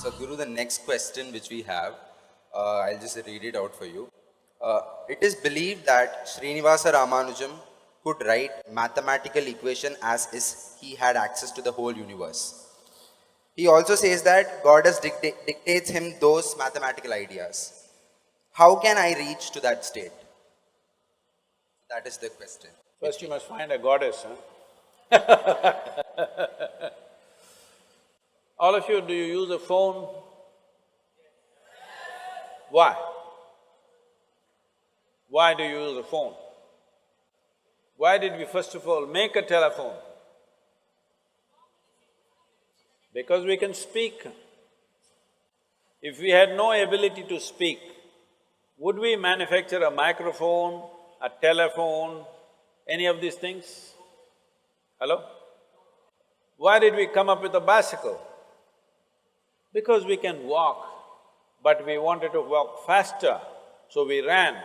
Sadhguru, the next question which we have, I'll just read it out for you. It is believed that Srinivasa Ramanujan could write mathematical equation as is he had access to the whole universe. He also says that Goddess dictates him those mathematical ideas. How can I reach to that state? That is the question. First you must find a goddess, huh? All of you, do you use a phone? Why? Why do you use a phone? Why did we first of all make a telephone? Because we can speak. If we had no ability to speak, would we manufacture a microphone, a telephone, any of these things? Hello? Why did we come up with a bicycle? Because we can walk, but we wanted to walk faster, so we ran.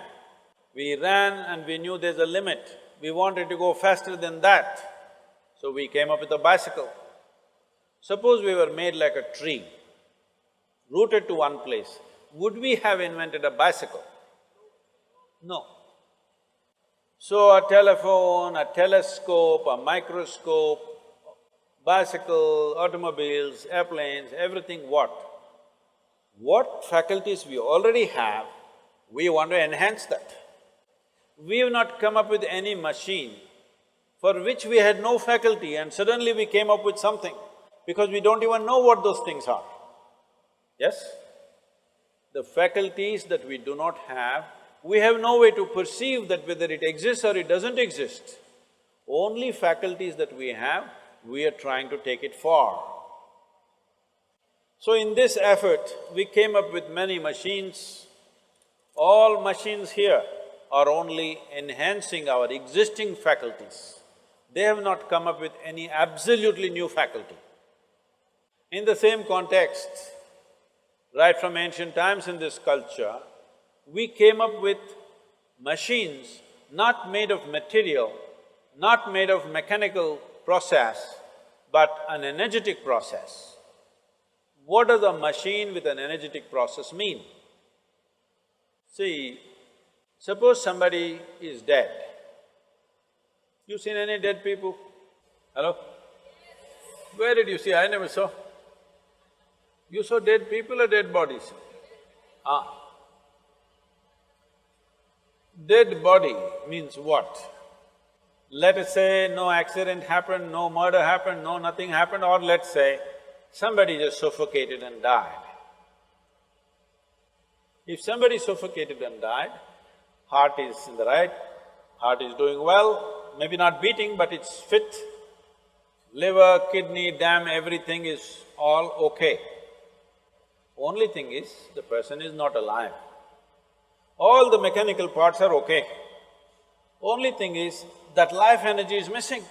We ran and we knew there's a limit. We wanted to go faster than that, so we came up with a bicycle. Suppose we were made like a tree, rooted to one place, would we have invented a bicycle? No. So a telephone, a telescope, a microscope, bicycle, automobiles, airplanes, everything what? What faculties we already have, we want to enhance that. We have not come up with any machine for which we had no faculty and suddenly we came up with something because we don't even know what those things are. Yes? The faculties that we do not have, we have no way to perceive that whether it exists or it doesn't exist. Only faculties that we have, we are trying to take it far. So in this effort, we came up with many machines. All machines here are only enhancing our existing faculties. They have not come up with any absolutely new faculty. In the same context, right from ancient times in this culture, we came up with machines not made of material, not made of mechanical process, but an energetic process. What does a machine with an energetic process mean? See, suppose somebody is dead. You seen any dead people? Hello? Where did you see? I never saw. You saw dead people or dead bodies? Ah. Dead body means what? Let us say no accident happened, no murder happened, no nothing happened, or let's say somebody just suffocated and died. If somebody suffocated and died, heart is in the right, heart is doing well, maybe not beating but it's fit, liver, kidney, dam, everything is all okay. Only thing is, the person is not alive. All the mechanical parts are okay. Only thing is, that life energy is missing.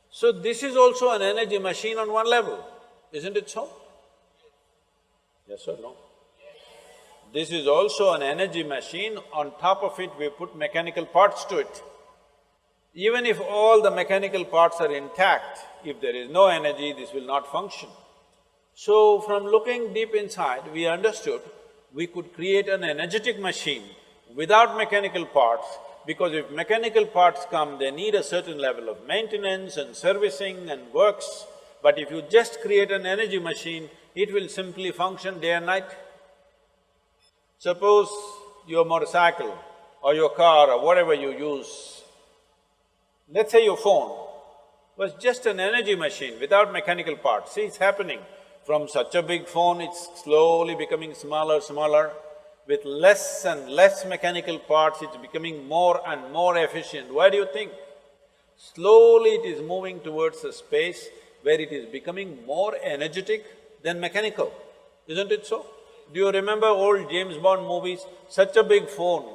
So this is also an energy machine on one level, isn't it so? Yes or no? This is also an energy machine, on top of it we put mechanical parts to it. Even if all the mechanical parts are intact, if there is no energy, this will not function. So from looking deep inside, we understood we could create an energetic machine without mechanical parts, because if mechanical parts come, they need a certain level of maintenance and servicing and works. But if you just create an energy machine, it will simply function day and night. Suppose your motorcycle or your car or whatever you use, let's say your phone was just an energy machine without mechanical parts. See, it's happening. From such a big phone, it's slowly becoming smaller, smaller. With less and less mechanical parts, it's becoming more and more efficient. Why do you think? Slowly it is moving towards a space where it is becoming more energetic than mechanical, isn't it so? Do you remember old James Bond movies? Such a big phone.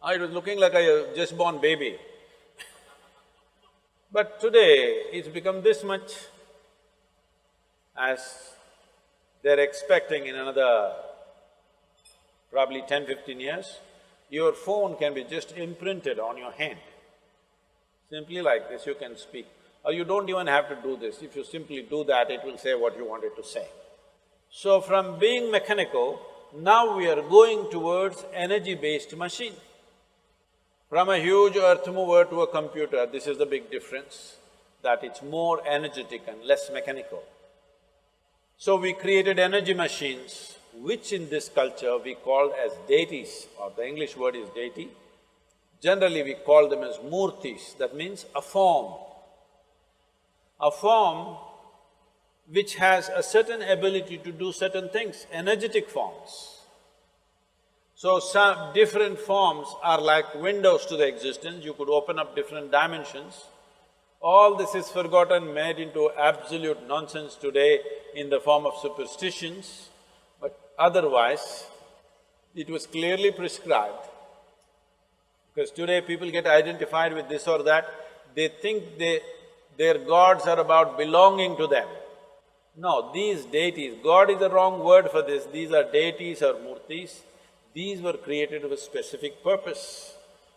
It was looking like a just born baby. But today, it's become this much, as they're expecting in another probably 10-15 years, your phone can be just imprinted on your hand. Simply like this, you can speak. Or you don't even have to do this. If you simply do that, it will say what you want it to say. So from being mechanical, now we are going towards energy-based machine. From a huge earth mover to a computer, this is the big difference, that it's more energetic and less mechanical. So we created energy machines, which in this culture we called as deities, or the English word is deity. Generally we call them as murtis, that means a form. A form which has a certain ability to do certain things, energetic forms. So some different forms are like windows to the existence, you could open up different dimensions. All this is forgotten, made into absolute nonsense today in the form of superstitions, but otherwise, it was clearly prescribed. Because today people get identified with this or that, they think their gods are about belonging to them. No, these deities, God is the wrong word for this, these are deities or murtis, these were created with a specific purpose.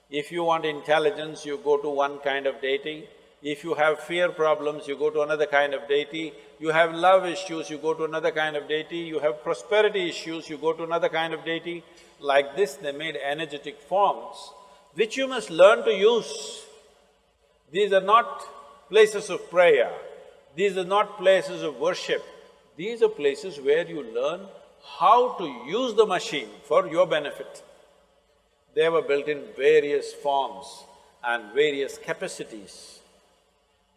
If you want intelligence, you go to one kind of deity. If you have fear problems, you go to another kind of deity. You have love issues, you go to another kind of deity. You have prosperity issues, you go to another kind of deity. Like this, they made energetic forms, which you must learn to use. These are not places of prayer, these are not places of worship. These are places where you learn how to use the machine for your benefit. They were built in various forms and various capacities.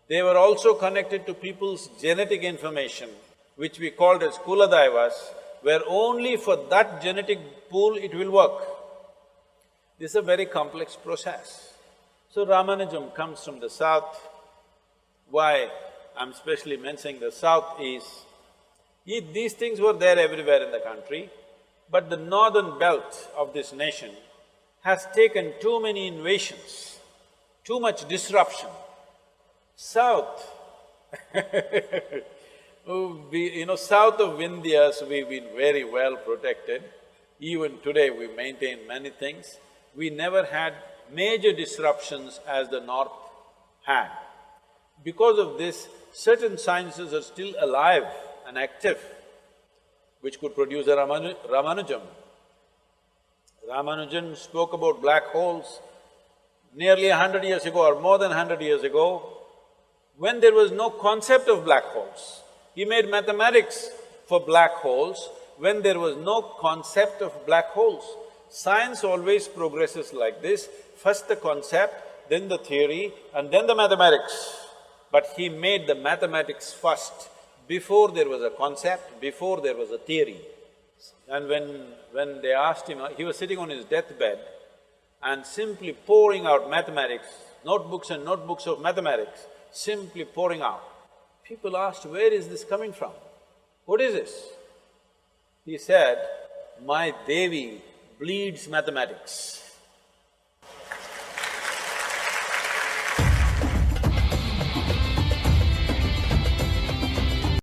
They were also connected to people's genetic information, which we called as Kuladaivas, where only for that genetic pool it will work. This is a very complex process. So Ramanujan comes from the south. Why I'm specially mentioning the south is, these things were there everywhere in the country, but the northern belt of this nation has taken too many invasions, too much disruption. South south of Vindhyas, we've been very well protected. Even today we maintain many things. We never had major disruptions as the north had. Because of this, certain sciences are still alive and active, which could produce a Ramanujan. Ramanujan spoke about black holes nearly 100 years ago or more than 100 years ago, when there was no concept of black holes. He made mathematics for black holes when there was no concept of black holes. Science always progresses like this, first the concept, then the theory, and then the mathematics. But he made the mathematics first, before there was a concept, before there was a theory. And when they asked him, he was sitting on his deathbed and simply pouring out mathematics, notebooks and notebooks of mathematics, simply pouring out. People asked, where is this coming from? What is this? He said, my Devi bleeds mathematics.